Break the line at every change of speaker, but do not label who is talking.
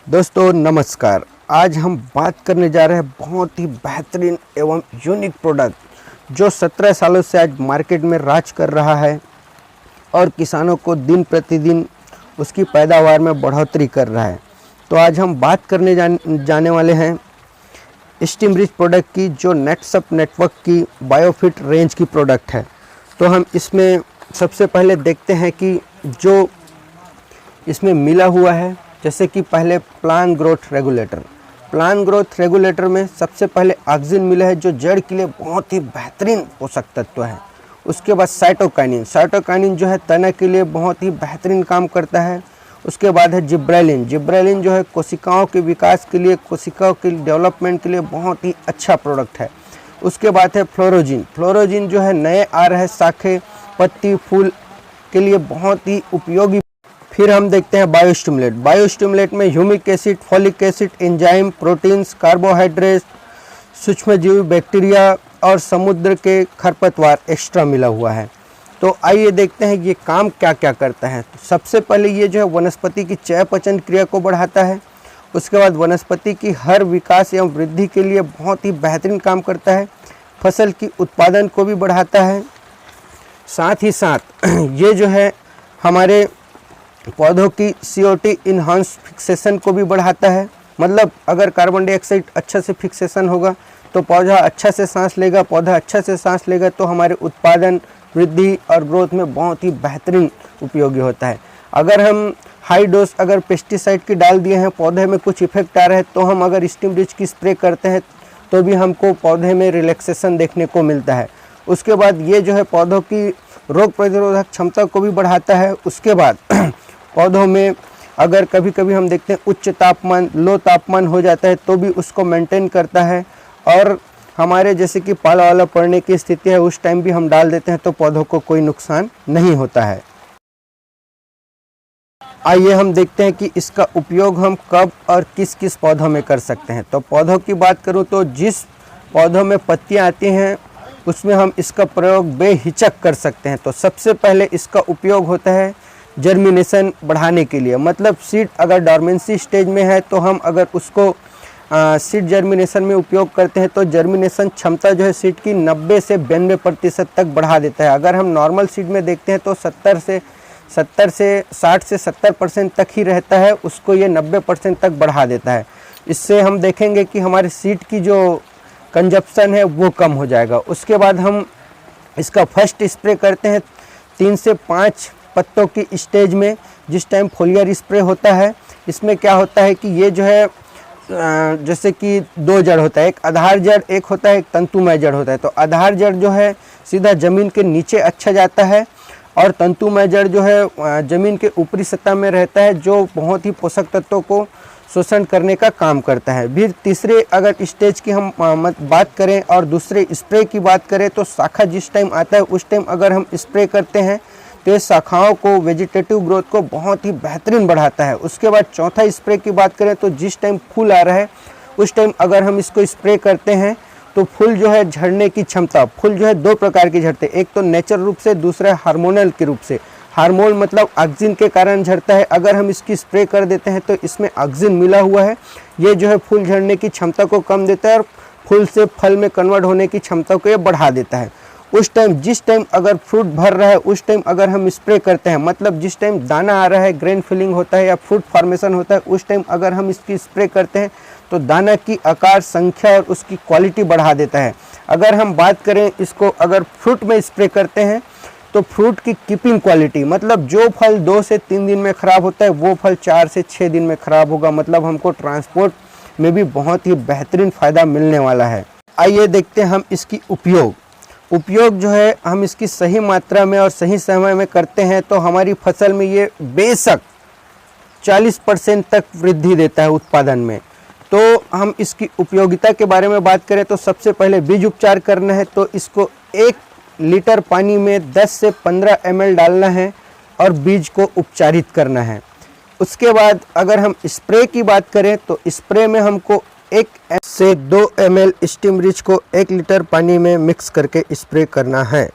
दोस्तों नमस्कार। आज हम बात करने जा रहे हैं बहुत ही बेहतरीन एवं यूनिक प्रोडक्ट जो 17 सालों से आज मार्केट में राज कर रहा है और किसानों को दिन प्रतिदिन उसकी पैदावार में बढ़ोतरी कर रहा है। तो आज हम बात करने जाने वाले हैं स्टीमरिच प्रोडक्ट की, जो नेटसप नेटवर्क की बायोफिट रेंज की प्रोडक्ट है। तो हम इसमें सबसे पहले देखते हैं कि जो इसमें मिला हुआ है, जैसे कि पहले प्लांट ग्रोथ रेगुलेटर में सबसे पहले ऑक्सिन मिला है जो जड़ के लिए बहुत ही बेहतरीन पोषक तत्व है। उसके बाद साइटोकाइनिन जो है तना के लिए बहुत ही बेहतरीन काम करता है। उसके बाद है जिब्रेलिन जो है कोशिकाओं के विकास के लिए, कोशिकाओं के डेवलपमेंट के लिए बहुत ही अच्छा प्रोडक्ट है। उसके बाद है फ्लोरोजिन जो है नए आ रहे शाखे, पत्ती, फूल के लिए बहुत ही उपयोगी। फिर हम देखते हैं बायोस्टिमुलेट में humic acid, folic acid, enzyme, proteins, carbohydrate, सूक्ष्मजीवी, बैक्टीरिया और समुद्र के खरपतवार एक्स्ट्रा मिला हुआ है। तो आइए देखते हैं ये काम क्या क्या करता है। तो सबसे पहले ये जो है वनस्पति की चयापचय क्रिया को बढ़ाता है। उसके बाद वनस्पति की हर विकास एवं वृद्धि के लिए बहुत ही बेहतरीन काम करता है। फसल की उत्पादन को भी बढ़ाता है। साथ ही साथ ये जो है हमारे पौधों की CO2 इन्हांस फिक्सेशन को भी बढ़ाता है। मतलब अगर कार्बन डाइऑक्साइड अच्छा से फिक्सेशन होगा तो पौधा अच्छा से सांस लेगा, तो हमारे उत्पादन, वृद्धि और ग्रोथ में बहुत ही बेहतरीन उपयोगी होता है। अगर हम हाई डोज अगर पेस्टिसाइड की डाल दिए हैं, पौधे में कुछ इफेक्ट आ रहा है, तो हम अगर स्टीमरिच की स्प्रे करते हैं तो भी हमको पौधे में रिलैक्सेशन देखने को मिलता है। उसके बाद ये जो है पौधों की रोग प्रतिरोधक क्षमता को भी बढ़ाता है। उसके बाद पौधों में अगर कभी कभी हम देखते हैं उच्च तापमान, लो तापमान हो जाता है, तो भी उसको मेंटेन करता है। और हमारे जैसे कि पाला वाला पड़ने की स्थिति है, उस टाइम भी हम डाल देते हैं तो पौधों को कोई नुकसान नहीं होता है। आइए हम देखते हैं कि इसका उपयोग हम कब और किस किस पौधों में कर सकते हैं। तो पौधों की बात करूं तो जिस पौधों में पत्तियां आती हैं उसमें हम इसका प्रयोग बेहिचक कर सकते हैं। तो सबसे पहले इसका उपयोग होता है जर्मिनेशन बढ़ाने के लिए। मतलब सीड अगर डॉर्मेंसी स्टेज में है तो हम अगर उसको सीड जर्मिनेशन में उपयोग करते हैं तो जर्मिनेशन क्षमता जो है सीड की 90 से 92% तक बढ़ा देता है। अगर हम नॉर्मल सीड में देखते हैं तो 60 से 70% तक ही रहता है, उसको ये 90% तक बढ़ा देता है। इससे हम देखेंगे कि हमारे सीड की जो कंजप्शन है वो कम हो जाएगा। उसके बाद हम इसका फर्स्ट स्प्रे करते हैं 3 से 5 पत्तों की स्टेज में, जिस टाइम फोलियर स्प्रे होता है। इसमें क्या होता है कि ये जो है जैसे कि 2 जड़ होता है, एक आधार जड़, एक होता है एक तंतुमय जड़ होता है। तो आधार जड़ जो है सीधा ज़मीन के नीचे अच्छा जाता है और तंतुमय जड़ जो है ज़मीन के ऊपरी सतह में रहता है, जो बहुत ही पोषक तत्वों को शोषण करने का काम करता है। फिर तीसरे अगर स्टेज की हम बात करें और दूसरे स्प्रे की बात करें तो शाखा जिस टाइम आता है उस टाइम अगर हम स्प्रे करते हैं तो ये शाखाओं को, वेजिटेटिव ग्रोथ को बहुत ही बेहतरीन बढ़ाता है। उसके बाद चौथा स्प्रे की बात करें तो जिस टाइम फूल आ रहा है उस टाइम अगर हम इसको स्प्रे करते हैं तो फूल जो है झड़ने की क्षमता, फूल जो है 2 प्रकार के झड़ते हैं, एक तो नेचुरल रूप से, दूसरा हार्मोनल के रूप से। हार्मोन मतलब ऑक्सिन के कारण झड़ता है। अगर हम इसकी स्प्रे कर देते हैं तो इसमें ऑक्सिन मिला हुआ है, ये जो है फूल झड़ने की क्षमता को कम देता है और फूल से फल में कन्वर्ट होने की क्षमता को ये बढ़ा देता है। उस टाइम जिस टाइम अगर फ्रूट भर रहा है उस टाइम अगर हम स्प्रे करते हैं, मतलब जिस टाइम दाना आ रहा है, ग्रेन फिलिंग होता है या फ्रूट फॉर्मेशन होता है, उस टाइम अगर हम इसकी स्प्रे करते हैं तो दाना की आकार, संख्या और उसकी क्वालिटी बढ़ा देता है। अगर हम बात करें इसको अगर फ्रूट में स्प्रे करते हैं तो फ्रूट की कीपिंग क्वालिटी, मतलब जो फल 2 से 3 दिन में ख़राब होता है वो फल 4 से 6 दिन में ख़राब होगा। मतलब हमको ट्रांसपोर्ट में भी बहुत ही बेहतरीन फ़ायदा मिलने वाला है। आइए देखते हैं हम इसकी उपयोग जो है हम इसकी सही मात्रा में और सही समय में करते हैं तो हमारी फसल में ये बेशक 40% तक वृद्धि देता है उत्पादन में। तो हम इसकी उपयोगिता के बारे में बात करें तो सबसे पहले बीज उपचार करना है तो इसको 1 लीटर पानी में 10 से 15 ml डालना है और बीज को उपचारित करना है। उसके बाद अगर हम स्प्रे की बात करें तो स्प्रे में हमको 1 से 2 ml स्टीमरिच को 1 लीटर पानी में मिक्स करके स्प्रे करना है।